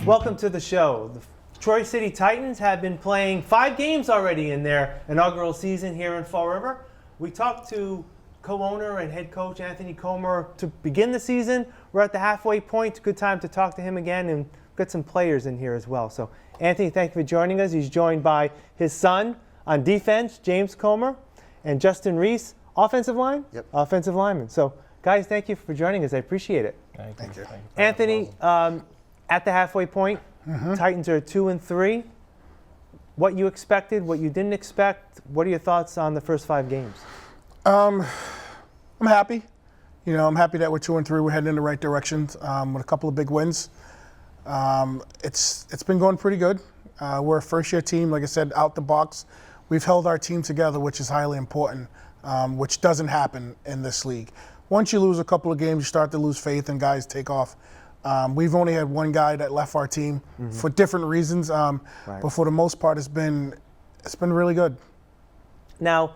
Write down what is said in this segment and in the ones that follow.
Welcome to the show. The Troy City Titans have been playing 5 games already in their inaugural season here in Fall River. We talked to co-owner and head coach Anthony Comer to begin the season. We're at the halfway point. Good time to talk to him again, and got some players in here as well. So Anthony, thank you for joining us. He's joined by his son on defense, James Comer, and Justin Reese, offensive line? Yep. Offensive lineman. So guys, thank you for joining us. I appreciate it. Thank you. Anthony, at the halfway point, Titans are 2-3. What you expected, what you didn't expect, what are your thoughts on the first 5 games? I'm happy. I'm happy that we're 2-3. We're heading in the right direction with a couple of big wins. It's been going pretty good. We're a first-year team, like I said, out the box. We've held our team together, which is highly important, which doesn't happen in this league. Once you lose a couple of games, you start to lose faith and guys take off. We've only had one guy that left our team for different reasons, but for the most part, it's been really good. Now,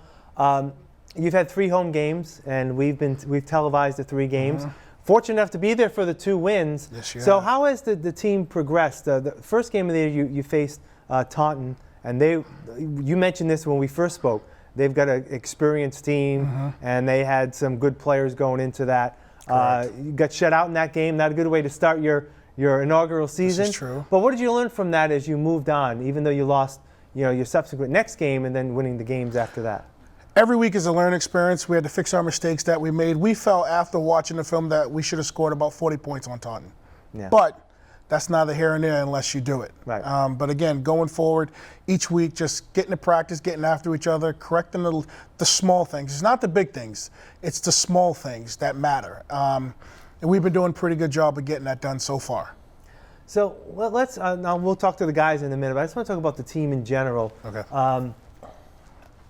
you've had 3 home games, and we've televised the 3 games. Fortunate enough to be there for the 2 wins. Yes, you so have. how has the team progressed? The first game of the year, you faced Taunton, and you mentioned this when we first spoke. They've got an experienced team, and they had some good players going into that. You got shut out in that game. Not a good way to start your inaugural season. This is true. But what did you learn from that as you moved on, even though you lost your subsequent next game and then winning the games after that? Every week is a learning experience. We had to fix our mistakes that we made. We felt after watching the film that we should have scored about 40 points on Taunton. Yeah. But that's neither here nor there unless you do it. Right. But again, going forward, each week, just getting to practice, getting after each other, correcting the small things. It's not the big things. It's the small things that matter. And we've been doing a pretty good job of getting that done so far. So let's now we'll talk to the guys in a minute, but I just want to talk about the team in general. Okay. On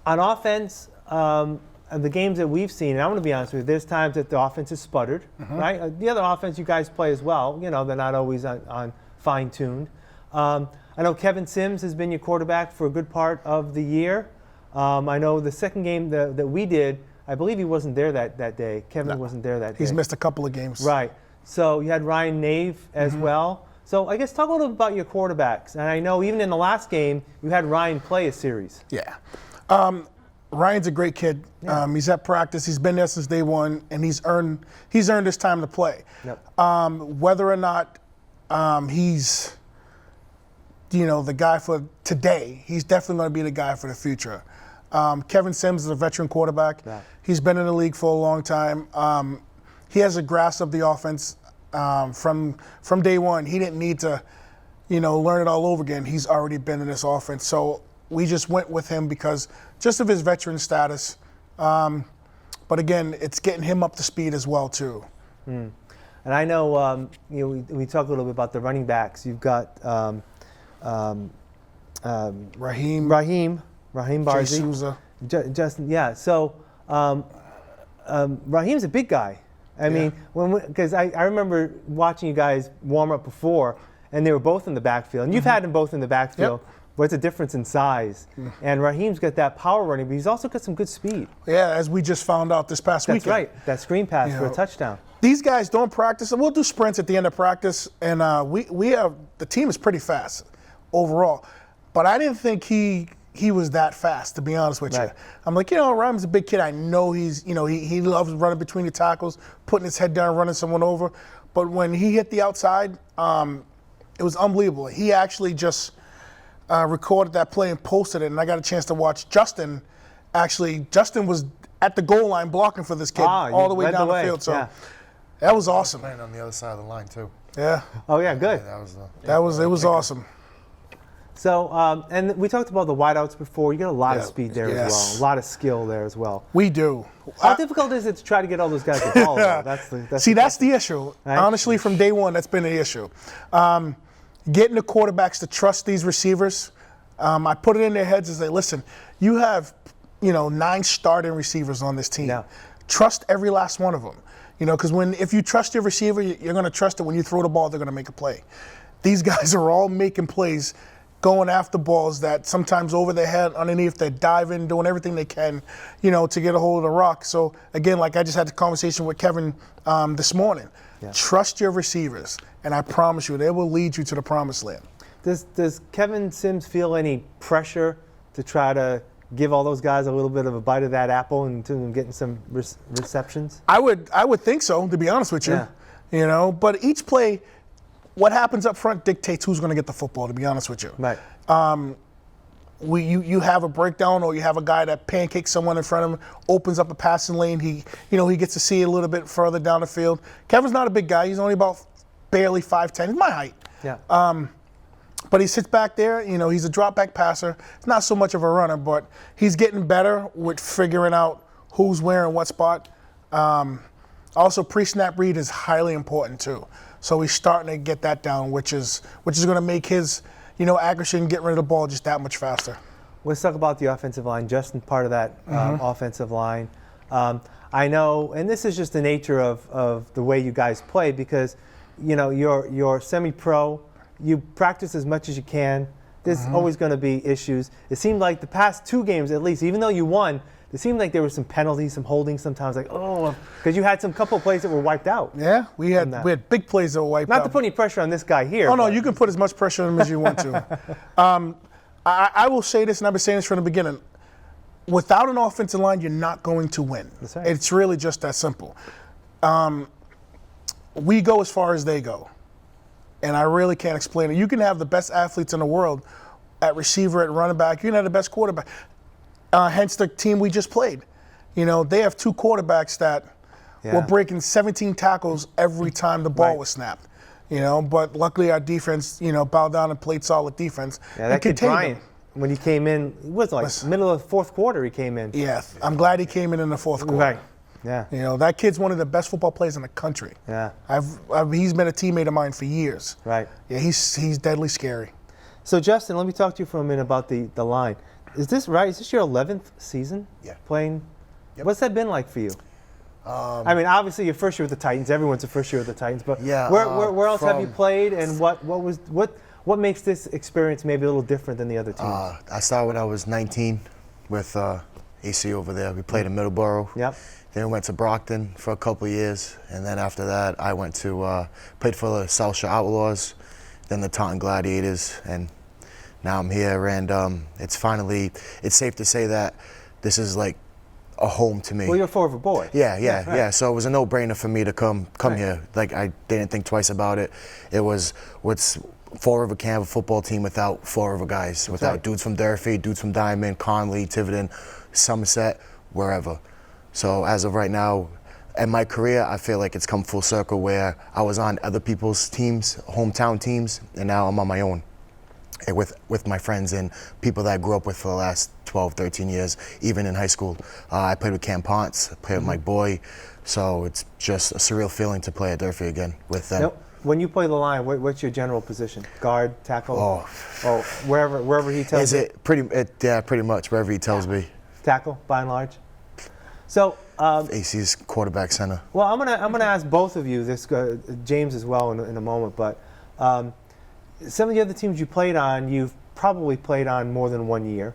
offense, the games that we've seen, and I'm going to be honest with you, there's times that the offense is sputtered, right? The other offense you guys play as well. They're not always on fine-tuned. I know Kevin Sims has been your quarterback for a good part of the year. I know the second game that we did, I believe he wasn't there that day. Kevin wasn't there that day. He's missed a couple of games. Right. So you had Ryan Nave as well. So I guess talk a little bit about your quarterbacks. And I know even in the last game, you had Ryan play a series. Yeah. Ryan's a great kid. Yeah. He's at practice. He's been there since day one, and he's earned his time to play. Yep. Whether or not he's the guy for today, he's definitely going to be the guy for the future. Kevin Sims is a veteran quarterback. Yeah. He's been in the league for a long time. He has a grasp of the offense from day one. He didn't need to learn it all over again. He's already been in this offense. So we just went with him because just of his veteran status. But again, it's getting him up to speed as well too. And I know we talked a little bit about the running backs. You've got Raheem Barzi, Souza. Justin. Yeah. So Raheem's a big guy. I mean, because I remember watching you guys warm up before, and they were both in the backfield. And you've had them both in the backfield. Yep. But it's a difference in size. And Raheem's got that power running, but he's also got some good speed. Yeah, as we just found out this past weekend. That's right. That screen pass for a touchdown. These guys don't practice, and we'll do sprints at the end of practice. And we have the team is pretty fast overall, but I didn't think he was that fast, to be honest with you. I'm like, Ryan's a big kid. I know he's he loves running between the tackles, putting his head down, running someone over. But when he hit the outside, it was unbelievable. He actually just recorded that play and posted it, and I got a chance to watch Justin. Actually, Justin was at the goal line blocking for this kid all the way down the field. So that was awesome. Playing on the other side of the line too. Yeah. Oh yeah, good. Yeah, it was awesome. So and we talked about the wideouts before. You got a lot of speed there as well, a lot of skill there as well. We do. How difficult is it to try to get all those guys to ball? That's the issue. Right? Honestly, from day one, that's been the issue. Getting the quarterbacks to trust these receivers. I put it in their heads and say, listen, you have 9 starting receivers on this team. Yeah. Trust every last one of them. Because if you trust your receiver, you're going to trust it when you throw the ball, they're going to make a play. These guys are all making plays going after balls that sometimes over their head, underneath, they're diving, doing everything they can, to get a hold of the rock. So again, like I just had a conversation with Kevin this morning. Yeah. Trust your receivers, and I promise you, they will lead you to the promised land. Does Kevin Sims feel any pressure to try to give all those guys a little bit of a bite of that apple and to them getting some receptions? I would think so, to be honest with you. Yeah. But each play, what happens up front dictates who's going to get the football, to be honest with you. Right. You have a breakdown, or you have a guy that pancakes someone in front of him, opens up a passing lane. He gets to see a little bit further down the field. Kevin's not a big guy. He's only about barely 5'10". He's my height. Yeah. But he sits back there. He's a drop back passer. He's not so much of a runner, but he's getting better with figuring out who's where in what spot. Also, pre-snap read is highly important too. So he's starting to get that down, which is going to make his accuracy and getting rid of the ball just that much faster. Let's talk about the offensive line. Justin, part of that offensive line. I know, and this is just the nature of the way you guys play, because you're semi-pro. You practice as much as you can. There's always going to be issues. It seemed like the past 2 games, at least, even though you won, it seemed like there were some penalties, some holdings sometimes, because you had some couple of plays that were wiped out. Yeah, we had big plays that were wiped out. Not to put any pressure on this guy here. Oh, no, you can put as much pressure on him as you want to. I will say this, and I've been saying this from the beginning. Without an offensive line, you're not going to win. That's right. It's really just that simple. We go as far as they go. And I really can't explain it. You can have the best athletes in the world at receiver, at running back. You can have the best quarterback. Hence the team we just played. They have 2 quarterbacks that were breaking 17 tackles every time the ball was snapped. But luckily our defense, bowed down and played solid defense. Yeah, that kid Bryant, when he came in, it was middle of the 4th quarter he came in. Yeah, I'm glad he came in the 4th quarter. Right. Yeah. That kid's one of the best football players in the country. Yeah. He's been a teammate of mine for years. Right. Yeah, he's deadly scary. So Justin, let me talk to you for a minute about the line. Is this right? Is this your 11th season playing? Yep. What's that been like for you? I mean, obviously your first year with the Titans. Everyone's a first year with the Titans. But where else have you played, and what makes this experience maybe a little different than the other teams? I started when I was 19 with AC over there. We played in Middleborough. Yep. Then we went to Brockton for a couple of years, and then after that, I went to played for the South Shore Outlaws, then the Taunton Gladiators, and now I'm here. And it's safe to say that this is like a home to me. Well, you're a Fall River boy. Yeah. So it was a no-brainer for me to come here. Like, I didn't think twice about it. It was Fall River can't have a football team without Fall River guys, without dudes from Durfee, dudes from Diamond, Conley, Tiverton, Somerset, wherever. So as of right now, in my career, I feel like it's come full circle where I was on other people's teams, hometown teams, and now I'm on my own with my friends and people that I grew up with for the last 12, 13 years, even in high school. I played with Cam Ponce, played with Mike Boy, so it's just a surreal feeling to play at Durfee again with them. Now, when you play the line, what's your general position? Guard, tackle? Oh, wherever he tells you? Pretty much wherever he tells me. Tackle, by and large. So AC's quarterback center. Well, I'm gonna ask both of you this, James as well in a moment. But some of the other teams you played on, you've probably played on more than 1 year.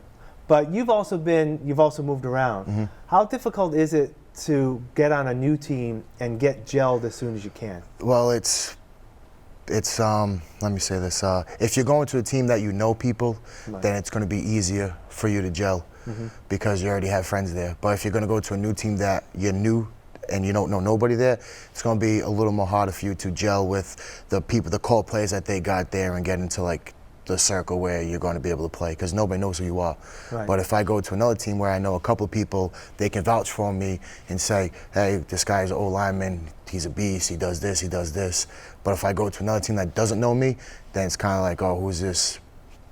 But you've also moved around. Mm-hmm. How difficult is it to get on a new team and get gelled as soon as you can? Well, it's let me say this. If you're going to a team that you know people, then it's going to be easier for you to gel. Mm-hmm. Because you already have friends there. But if you're going to go to a new team that you're new and you don't know nobody there, it's going to be a little more harder for you to gel with the people, the core players that they got there, and get into like the circle where you're going to be able to play, because nobody knows who you are. Right. But if I go to another team where I know a couple of people, they can vouch for me and say, hey, this guy's an old lineman, he's a beast, he does this, he does this. But if I go to another team that doesn't know me, then it's kind of like, oh, who's this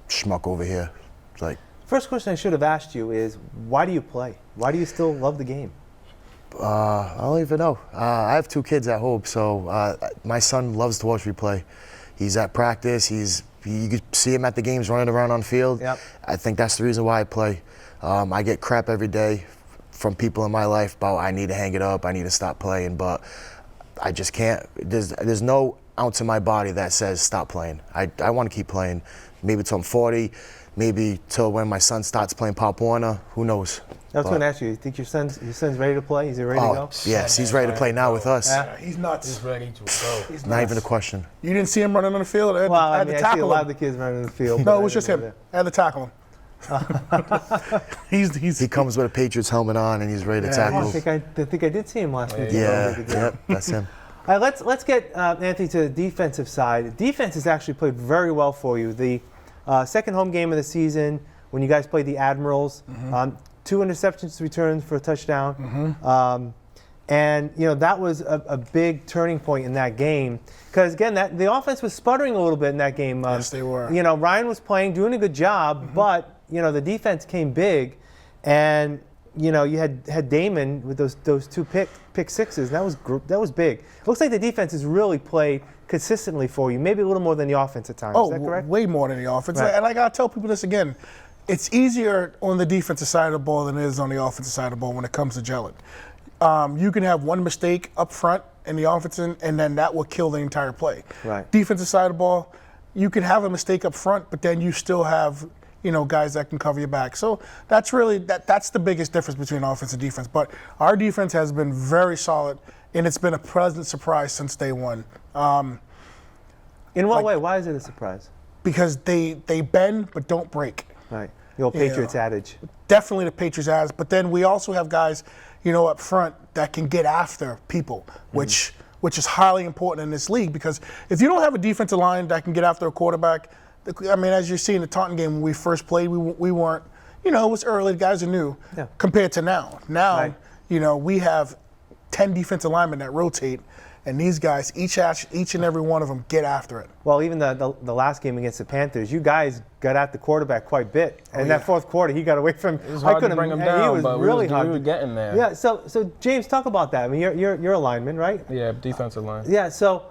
schmuck over here? It's like, first question I should have asked you is, why do you play? Why do you still love the game? I don't even know. I have 2 kids at home, so my son loves to watch me play. He's at practice. You can see him at the games running around on the field. Yep. I think that's the reason why I play. I get crap every day from people in my life about I need to hang it up, I need to stop playing, but I just can't. There's no ounce in my body that says stop playing. I want to keep playing, maybe till I'm 40, maybe till when my son starts playing Pop Warner. Who knows? I was going to ask you. You think your son's ready to play? Is he ready to go? Yes, he's ready to play now with us. Yeah, he's nuts. He's ready to go. He's Not nuts. even a question. You didn't see him running on the field? Well, I had mean, to I tackle see a lot him. of the kids running the field. No, but it was just him. I had to tackle him. He comes with a Patriots helmet on and he's ready to I tackle. think I did see him last week. Yeah, yep, that's him. All right, let's get Anthony to the defensive side. Defense has actually played very well for you. The second home game of the season, when you guys played the Admirals, 2 interceptions returned for a touchdown, and that was a big turning point in that game. Because again, the offense was sputtering a little bit in that game. Yes, they were. Ryan was playing, doing a good job, but the defense came big, and you had Damon with those 2 pick sixes. That was big. It looks like the defense has really played consistently for you, maybe a little more than the offense at times. Oh, is that correct? way more than the offense. Right. And I gotta tell people this again. It's easier on the defensive side of the ball than it is on the offensive side of the ball when it comes to gelling. You can have one mistake up front in the offense, and then that will kill the entire play. Right. Defensive side of the ball, you can have a mistake up front, but then you still have guys that can cover your back. So that's really that's the biggest difference between offense and defense. But our defense has been very solid, and it's been a pleasant surprise since day one. In what way? Why is it a surprise? Because they bend but don't break. Right. The old Patriots adage. Definitely the Patriots has, but then we also have guys, up front that can get after people, which is highly important in this league, because if you don't have a defensive line that can get after a quarterback, I mean, as you see in the Taunton game when we first played, we weren't, it was early, the guys are new compared to now. Now, we have 10 defensive linemen that rotate, and these guys, each and every one of them get after it. Well, even the last game against the Panthers, you guys got at the quarterback quite a bit. And that fourth quarter, he got away from. It was hard to bring him down, he was but really we were getting there. Yeah. So James, talk about that. I mean, you're a lineman, right? Yeah, defensive line. Yeah. So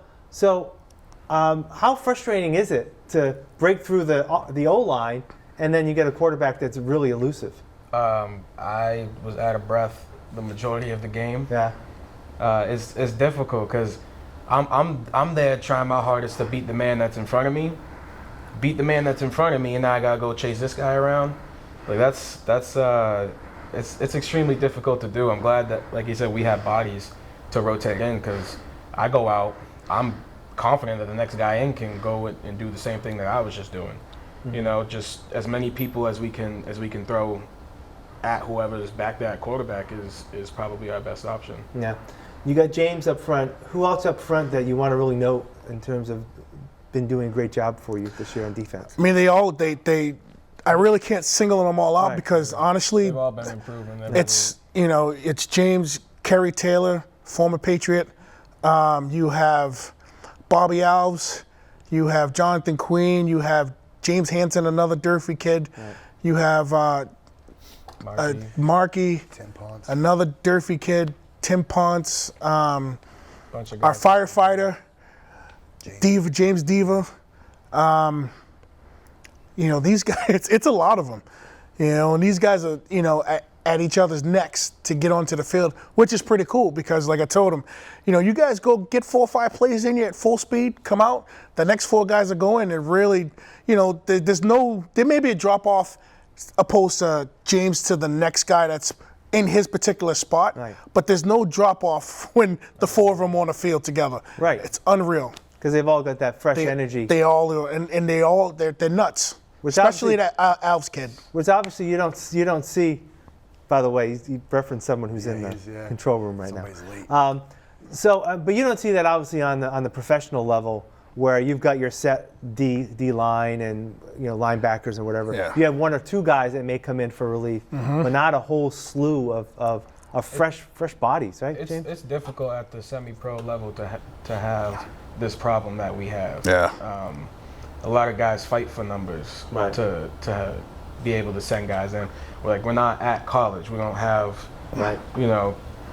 how frustrating is it to break through the O line, and then you get a quarterback that's really elusive? I was out of breath the majority of the game. Yeah. It's difficult because I'm there trying my hardest to beat the man that's in front of me, and now I gotta go chase this guy around. Like it's extremely difficult to do. I'm glad that, like you said, we have bodies to rotate in, because I go out, I'm confident that the next guy in can go and do the same thing that I was just doing. Just as many people as we can throw at whoever's back there at quarterback is probably our best option. Yeah. You got James up front. Who else up front that you want to really note in terms of been doing a great job for you this year on defense? I mean, I really can't single them all out, because honestly, They've all been improving. it's James, Kerry Taylor, former Patriot. You have Bobby Alves. You have Jonathan Queen. You have James Hansen, another Durfee kid. Right. You have Markey, another Durfee kid. Tim Ponce, our firefighter, James Diva. These guys, it's a lot of them. And these guys are, at each other's necks to get onto the field, which is pretty cool, because like I told them, you guys go get 4 or 5 plays in you at full speed, come out, the next 4 guys are going, and really, there may be a drop off opposed to James to the next guy that's in his particular spot, right, but there's no drop off when the 4 of them on the field together. Right. It's unreal. Because they've all got that fresh energy. They all do, and they're nuts. Especially that Alves kid. Which obviously you don't see. By the way, you referenced someone who's in the control room right now. Late. But you don't see that obviously on the professional level, where you've got your set D line and linebackers or whatever. Yeah. You have 1 or 2 guys that may come in for relief, but not a whole slew of fresh bodies, right, James? It's difficult at the semi-pro level to have this problem that we have. Yeah. A lot of guys fight for numbers, right, to be able to send guys in. We're not at college. We don't have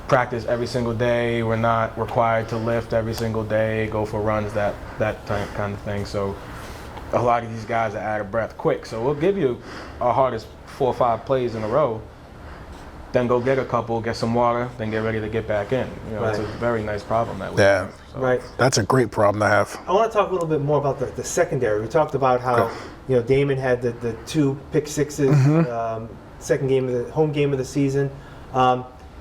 practice every single day. We're not required to lift every single day, go for runs, that kind of thing. So a lot of these guys are out of breath quick. So we'll give you our hardest 4 or 5 plays in a row, then go get a couple, get some water, then get ready to get back in. You know, it's a Right. very nice problem that we Yeah. have. So. Right. That's a great problem to have. I want to talk a little bit more about the secondary. We talked about how Damon had the 2 pick sixes, second game of the home game of the season.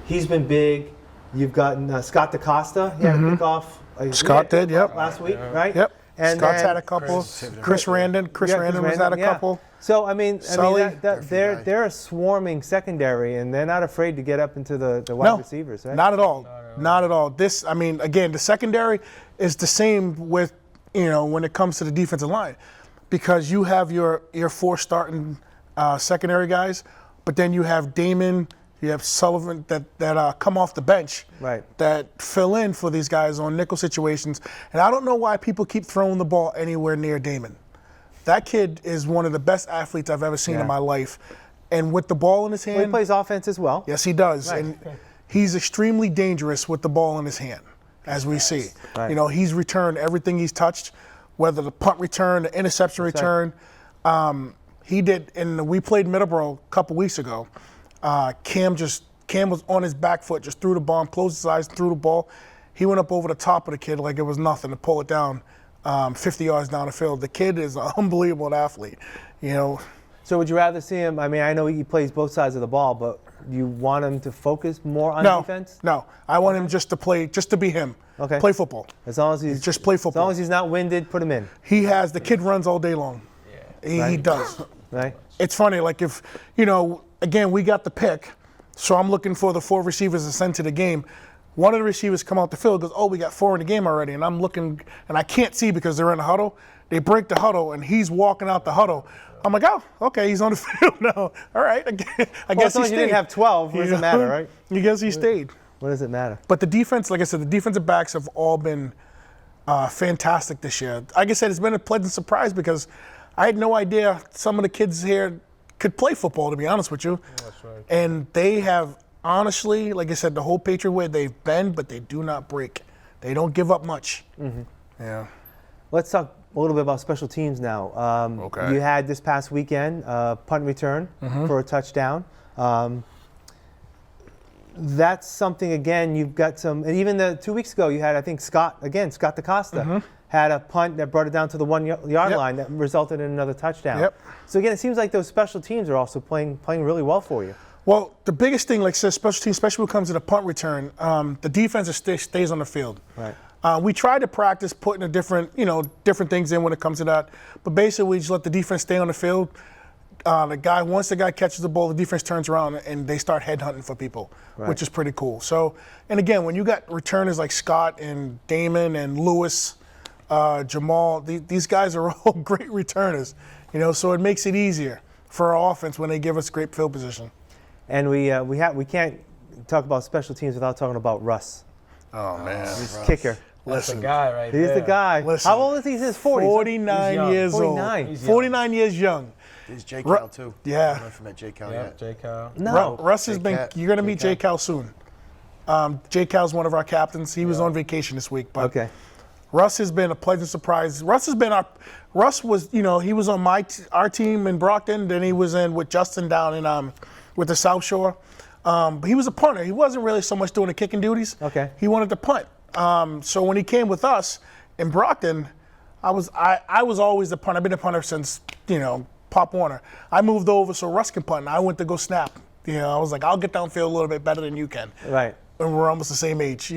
He's been big. You've gotten Scott DaCosta. He had a kickoff. Scott did, yep. Last week, right? Yep. And Scott's then- had a couple. Chris Randon. Chris Randon was at a couple. So I mean, Sully. they're a swarming secondary, and they're not afraid to get up into the wide receivers, right? Not at all. Not at all. This, I mean, again, the secondary is the same with, when it comes to the defensive line, because you have your 4 starting secondary guys, but then you have Damon, you have Sullivan that come off the bench, Right. that fill in for these guys on nickel situations. And I don't know why people keep throwing the ball anywhere near Damon. That kid is one of the best athletes I've ever seen in my life. And with the ball in his hand, Well, he plays offense as well. yes, he does. Right. And he's extremely dangerous with the ball in his hand, as we see. Right. He's returned everything he's touched, whether the punt return, the interception return. He did, and we played Middleborough a couple weeks ago. Cam was on his back foot, just threw the ball, closed his eyes, threw the ball. He went up over the top of the kid like it was nothing to pull it down 50 yards down the field. The kid is an unbelievable athlete, So would you rather see him? I mean, I know he plays both sides of the ball, but you want him to focus more on defense? No, I want him just to be him. Okay. Play football. As long as he's Just play As long football. as he's not winded, put him in. The kid runs all day long. He Right. does. Right. It's funny, like if, again, we got the pick, so I'm looking for the 4 receivers to send to the game. One of the receivers come out the field, goes, oh, we got 4 in the game already. And I'm looking, and I can't see because they're in the huddle. They break the huddle, and he's walking out the huddle. I'm like, oh, okay, he's on the field now. All right, I guess As he long as you stayed. didn't have 12, what does it matter, right? I guess he stayed. What does it matter? But the defense, like I said, the defensive backs have all been fantastic this year. Like I said, it's been a pleasant surprise because I had no idea some of the kids here could play football, to be honest with you. That's right. And they have, honestly, like I said, the whole Patriot way, they've bend, but they do not break. They don't give up much. Yeah. Let's talk a little bit about special teams now. Okay. You had this past weekend punt return for a touchdown. That's something, again, you've got some, and even 2 weeks ago, you had, I think, Scott DaCosta had a punt that brought it down to the 1 yard line that resulted in another touchdown. Yep. So again, it seems like those special teams are also playing really well for you. Well, the biggest thing, like I said, special teams, especially when it comes to the punt return, the defense stays on the field. Right. We try to practice putting different things in when it comes to that, but basically we just let the defense stay on the field. Once the guy catches the ball, the defense turns around and they start headhunting for people, which is pretty cool. So, and again, when you got returners like Scott and Damon and Lewis, Jamal, these guys are all great returners, so it makes it easier for our offense when they give us great field position. And we can't talk about special teams without talking about Russ. Oh man, His kicker. That's the Listen, guy right He's there. the guy. Listen. How old is he? He's in his 40s. 49 young. years 49. old. He's young. 49 years young. There's J. Cal, too. Yeah. I don't know if you met J. Cal Yep, yet. J. Cal. No. Russ has been. J-Cal. You're going to meet J. Cal soon. J. Cal's one of our captains. He was on vacation this week, but Okay. Russ has been a pleasant surprise. Russ was, he was on our team in Brockton. Then he was in with Justin down in with the South Shore. But he was a punter. He wasn't really so much doing the kicking duties. Okay. He wanted to punt. So when he came with us in Brockton, I was always the punter. I've been a punter since Pop Warner. I moved over so Russ can punt, and I went to go snap. I was like, I'll get downfield a little bit better than you can. Right. And we're almost the same age,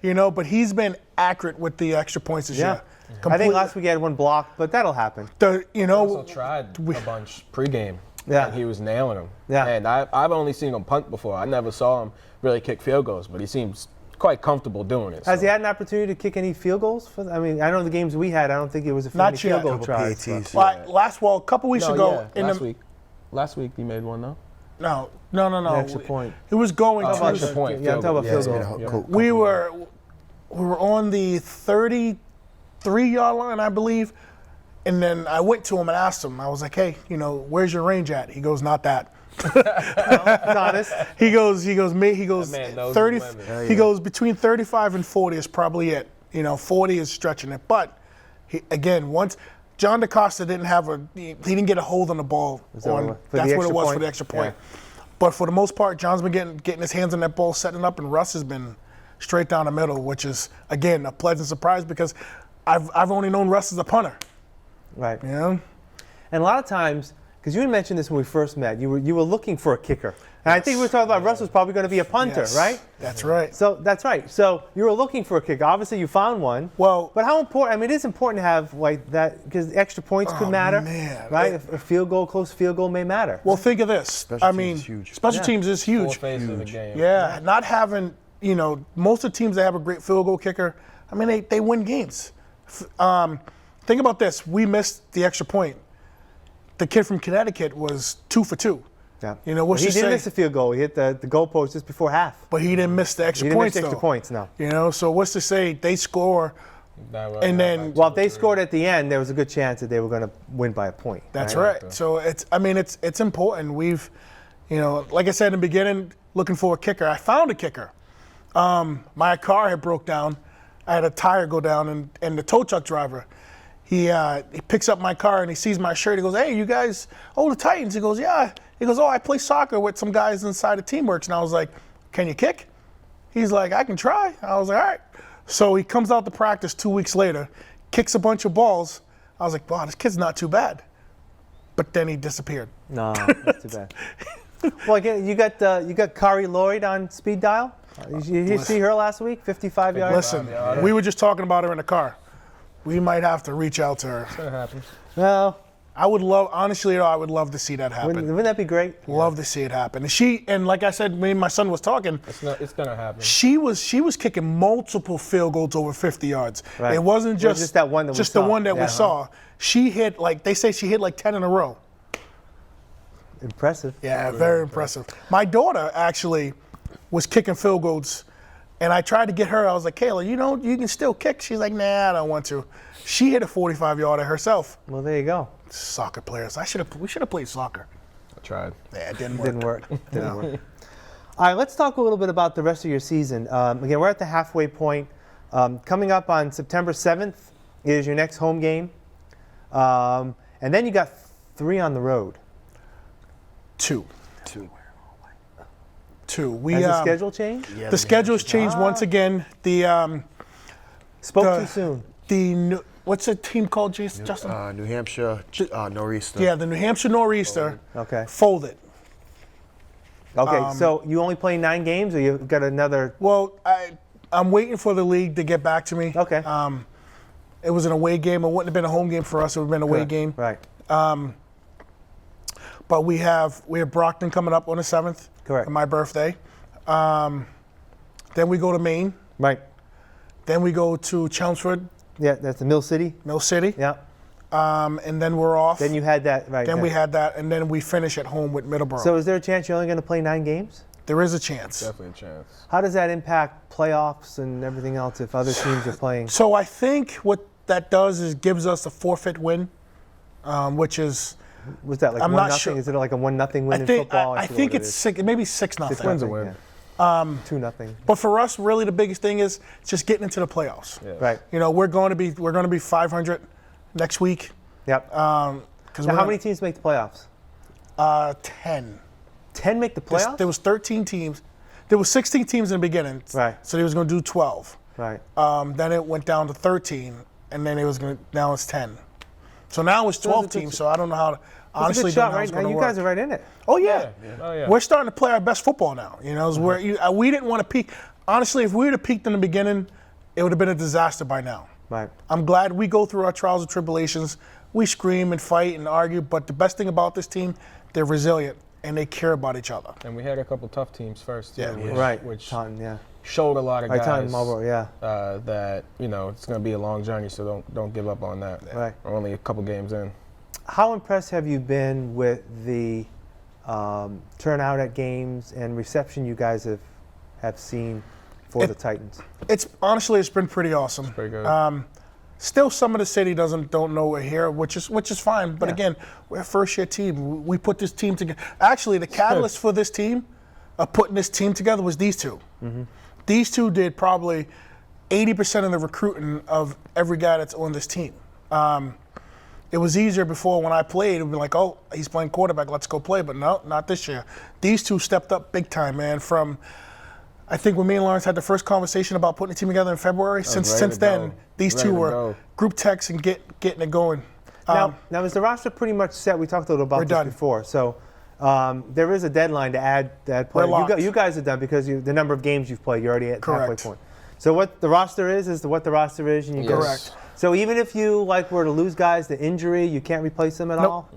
But he's been accurate with the extra points this year. I think last week he had one block, but that'll happen. Also tried a bunch pregame. Yeah. And he was nailing them. Yeah. And I've only seen him punt before. I never saw him really kick field goals, but he seems quite comfortable doing it. Has so. he had an opportunity to kick any field goals? I know the games we had, I don't think it was a few Not many field yet. goal Couple tries. PATs. a couple weeks ago. Last week he made one, though. No. The extra point. It was going to. Extra point. Yeah, I'm talking about Yeah, field it's been goal. a couple We were on the 33-yard line, I believe. And then I went to him and asked him, I was like, hey, where's your range at? He goes, not that. It's honest. He goes, man knows 30, his limit. he goes between 35 and 40 is probably it. 40 is stretching it. But once John DaCosta he didn't get a hold on the ball. that what it was? For the That's what extra it was for point? the extra point. Yeah. But for the most part, John's been getting his hands on that ball, setting up, and Russ has been straight down the middle, which is, again, a pleasant surprise because I've only known Russ as a punter. Right. You know? And a lot of times, because you had mentioned this when we first met, you were looking for a kicker. And I think we were talking about Russ was probably going to be a punter, Yes. right? That's right. So that's right. So you were looking for a kicker. Obviously, you found one. Well, but how important? I mean, it is important to have like that because extra points could matter, man. right? A field goal, close field goal may matter. well, think of this. Special I teams mean, is huge. special Yeah. teams is Full huge. phase of the game. Yeah, not having, most of the teams that have a great field goal kicker, I mean, they win games. Think about this. We missed the extra point. The kid from Connecticut was 2 for 2. Yeah. What's he you didn't say? miss a field goal. He hit the goalpost just before half. But he didn't miss the He extra didn't points, miss extra though. points. No. So what's to say they score, and then Well, if they scored at the end, there was a good chance that they were going to win by a point. that's right. So it's important. We've, like I said in the beginning, looking for a kicker. I found a kicker. My car had broke down. I had a tire go down, and the tow truck driver, he picks up my car and he sees my shirt. He goes, "Hey, you guys, the Titans." He goes, "Yeah." He goes, "Oh, I play soccer with some guys inside of Teamworks." And I was like, "Can you kick?" He's like, "I can try." I was like, "All right." So he comes out to practice 2 weeks later, kicks a bunch of balls. I was like, "Wow, this kid's not too bad." But then he disappeared. No, that's too bad. Well, again, you got Kari Lloyd on speed dial. You see her last week, 55 yards. Listen, we were just talking about her in the car. We might have to reach out to her. That happens. Well, I would love, honestly, I would love to see that happen. wouldn't that be great? Love to see it happen. And like I said, me and my son was talking. It's gonna happen. She was kicking multiple field goals over 50 yards. Right. It wasn't just that one that we just saw. the one that Yeah. we saw. She hit they say she hit like 10 in a row. Impressive. Yeah, very impressive. My daughter actually was kicking field goals, and I tried to get her. I was like, "Kayla, you can still kick." She's like, "Nah, I don't want to." She hit a 45-yarder herself. Well, there you go. Soccer players. We should have played soccer. I tried. Yeah, it didn't work. Didn't work. Didn't work. All right, let's talk a little bit about the rest of your season. Again, we're at the halfway point. Coming up on September 7th is your next home game. And then you got 3 on the road. Two. We Has the schedule changed? Yeah, the schedule's changed once again. Spoke too soon. What's the team called, Justin? New Hampshire, Nor'easter. Yeah, the New Hampshire Nor'easter Okay. folded. Okay, so you only play 9 games, or you've got another? Well, I'm waiting for the league to get back to me. Okay. It was an away game. It wouldn't have been a home game for us. It would have been an away game. Right. But we have Brockton coming up on the 7th. Correct. On my birthday. Then we go to Maine. Right. Then we go to Chelmsford, Yeah, that's the Mill City. Mill City. Yeah. And then we're off. Then you had that, right. Then we that. had that, and then we finish at home with Middleborough. So is there a chance you're only going to play 9 games? there is a chance. Definitely a chance. How does that impact playoffs and everything else if other teams are playing? So I think what that does is gives us a forfeit win, which is Was that like I'm 1-0? not sure. Is it like a 1-0 win I think in football? I think it's maybe 6-0. Wins a win. 2-0. But for us, really, the biggest thing is just getting into the playoffs. Yeah. Right. You know, we're going to be 500 next week. Yep. Because Now, how many teams make the playoffs? 10. 10 make the playoffs? There was 13 teams. There was 16 teams in the beginning. Right. So they was going to do 12. Right. Then it went down to 13, and then now it's 10. So now it's 12 teams. So I don't know how to honestly It's a good shot, don't know how right? it's Now going to you work. guys are right in it. Oh yeah. Oh, yeah. We're starting to play our best football now. You know, we didn't want to peak. Honestly, if we would have peaked in the beginning, it would have been a disaster by now. Right. I'm glad we go through our trials and tribulations. We scream and fight and argue, but the best thing about this team, they're resilient and they care about each other. And we had a couple tough teams first, too, Yeah. Right. which Taunton, yeah. showed a lot of Right, guys Taunton, Marlboro, yeah. that it's going to be a long journey, so don't give up on that. Right. We're only a couple games in. How impressed have you been with the turnout at games and reception you guys have seen for the Titans? It's been pretty awesome. Pretty good. Still, some of the city don't know we're here, which is fine. But Yeah. again, we're a first-year team. We put this team together. Actually, the catalyst for this team, putting this team together, was these two. Mm-hmm. These two did probably 80% of the recruiting of every guy that's on this team. It was easier before when I played. It would be like, oh, he's playing quarterback, let's go play. But no, not this year. These two stepped up big time, man. From, I think when me and Lawrence had the first conversation about putting the team together in February, since then, these two were group texts and getting it going. Now is the roster pretty much set? We talked a little about this before. So there is a deadline to add players. You guys are done because the number of games you've played, you're already at halfway point. So what the roster is what the roster is, and you Correct. So even if you were to lose guys to injury, you can't replace them at all?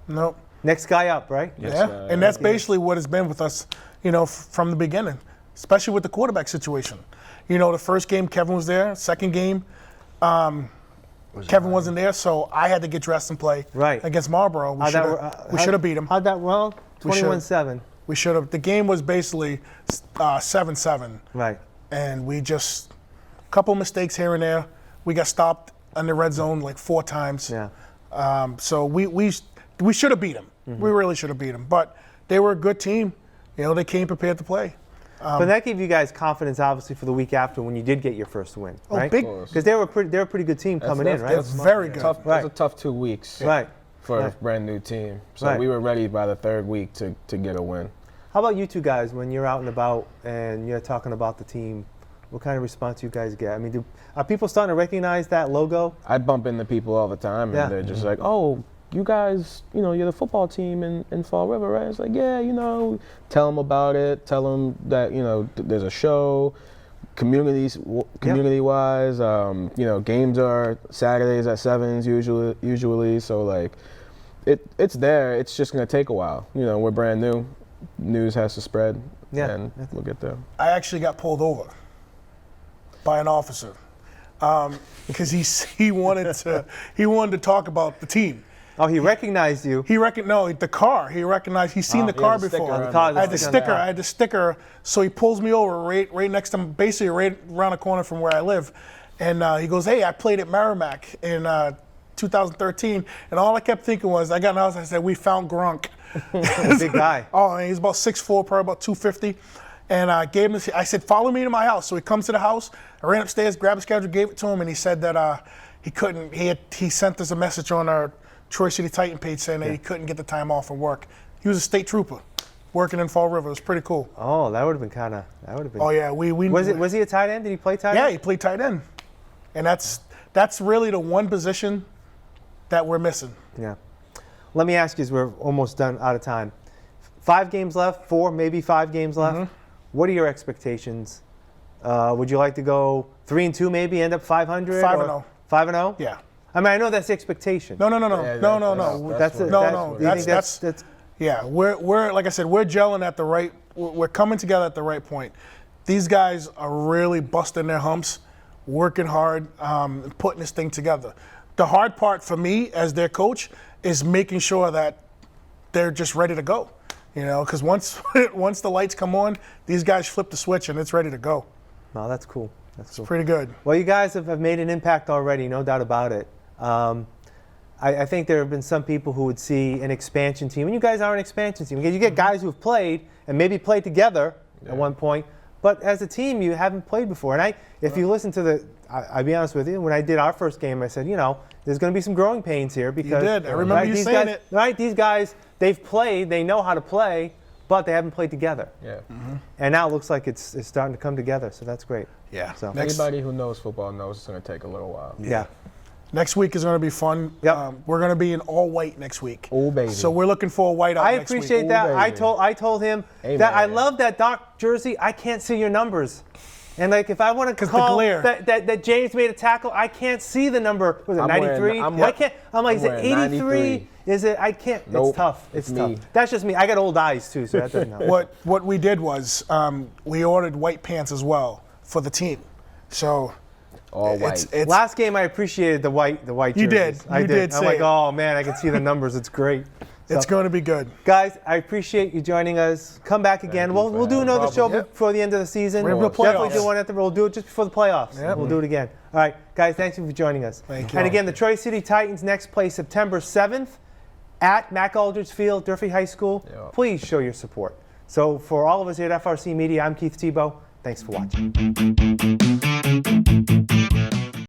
No. Next guy up, right? Yeah, and that's basically what it's been with us, from the beginning, especially with the quarterback situation. The first game, Kevin was there. Second game, Kevin wasn't there, so I had to get dressed and play against Marlboro. We should have beat him. How'd that, 21-7. We should have. The game was basically 7-7. Right. And we just, a couple mistakes here and there. We got stopped in the red zone like 4 times. Yeah. So we should have beat them. Mm-hmm. We really should have beat them. But they were a good team. They came prepared to play. But that gave you guys confidence, obviously, for the week after when you did get your first win, right? Big. Because they're a pretty good team coming in, right? That's very good. It was a tough 2 weeks for a brand new team. So we were ready by the 3rd week to get a win. How about you two guys when you're out and about and you're talking about the team? What kind of response do you guys get? I mean, are people starting to recognize that logo? I bump into people all the time, and they're just like, "Oh, you guys, you're the football team in Fall River, right?" It's like, yeah, tell them about it. Tell them that there's a show, community-wise. Games are Saturdays at 7s usually. So like, it's there. It's just gonna take a while. We're brand new. News has to spread, and we'll get there. I actually got pulled over by an officer because he wanted to talk about the team. Oh, he recognized you. The car. He recognized. He's seen the car before. I had the sticker. So he pulls me over right next to him, basically right around the corner from where I live, and he goes, "Hey, I played at Merrimack in 2013," and all I kept thinking was, I got in the house. I said, "We found Gronk." Big guy. Oh, and he's about 6'4", probably about 250. And I gave him I said, "Follow me to my house." So he comes to the house. I ran upstairs, grabbed his schedule, gave it to him, and he said that he couldn't. He sent us a message on our Troy City Titan page saying that he couldn't get the time off from work. He was a state trooper working in Fall River. It was pretty cool. Oh, that would have been. Oh yeah, we was he a tight end? Did he play tight end? Yeah, he played tight end, and that's really the one position that we're missing. Yeah. Let me ask you, as we're almost done out of time. 5 games left, 4, maybe 5 games left. Mm-hmm. What are your expectations? Would you like to go 3-2, maybe end up 500? 5-0. 5-0? Yeah. I mean, I know that's the expectation. No. We're like I said, we're gelling at the right. We're coming together at the right point. These guys are really busting their humps, working hard, and putting this thing together. The hard part for me as their coach is making sure that they're just ready to go. Because once the lights come on, these guys flip the switch and it's ready to go. No, that's cool. It's pretty good. Well, you guys have made an impact already, no doubt about it. I think there have been some people who would see an expansion team, and you guys are an expansion team. Because you get guys who have played and maybe played together at one point, but as a team, you haven't played before. And if you listen to I'll be honest with you, when I did our first game, I said, there's going to be some growing pains here because you did. I remember you saying it. Right, these guys, they've played, they know how to play, but they haven't played together. Yeah. Mm-hmm. And now it looks like it's starting to come together, so that's great. Yeah. So anybody who knows football knows it's going to take a little while. Yeah. Next week is going to be fun. Yep. We're going to be in all white next week. Oh, baby. So we're looking for a white out next week. I appreciate that. I told him that I love that Doc jersey. I can't see your numbers. And if I want to call that James made a tackle, I can't see the number. Was it 93? I can't. I'm like, is it 83? Is it? I can't. Nope. It's tough. It's tough. Me. That's just me. I got old eyes too, so that doesn't help. What we did was we ordered white pants as well for the team. So all white. It's last game I appreciated the white jerseys. You did. I did. I'm like, it. oh man, I can see the numbers. It's great. It's going to be good. Guys, I appreciate you joining us. Come back again. We'll do another show before the end of the season. We'll definitely do one we'll do it just before the playoffs. Yep. We'll do it again. All right, guys, thank you for joining us. Thank you. And again, the Troy City Titans next play September 7th at Mac Aldridge Field, Durfee High School. Yep. Please show your support. So for all of us here at FRC Media, I'm Keith Thibault. Thanks for watching.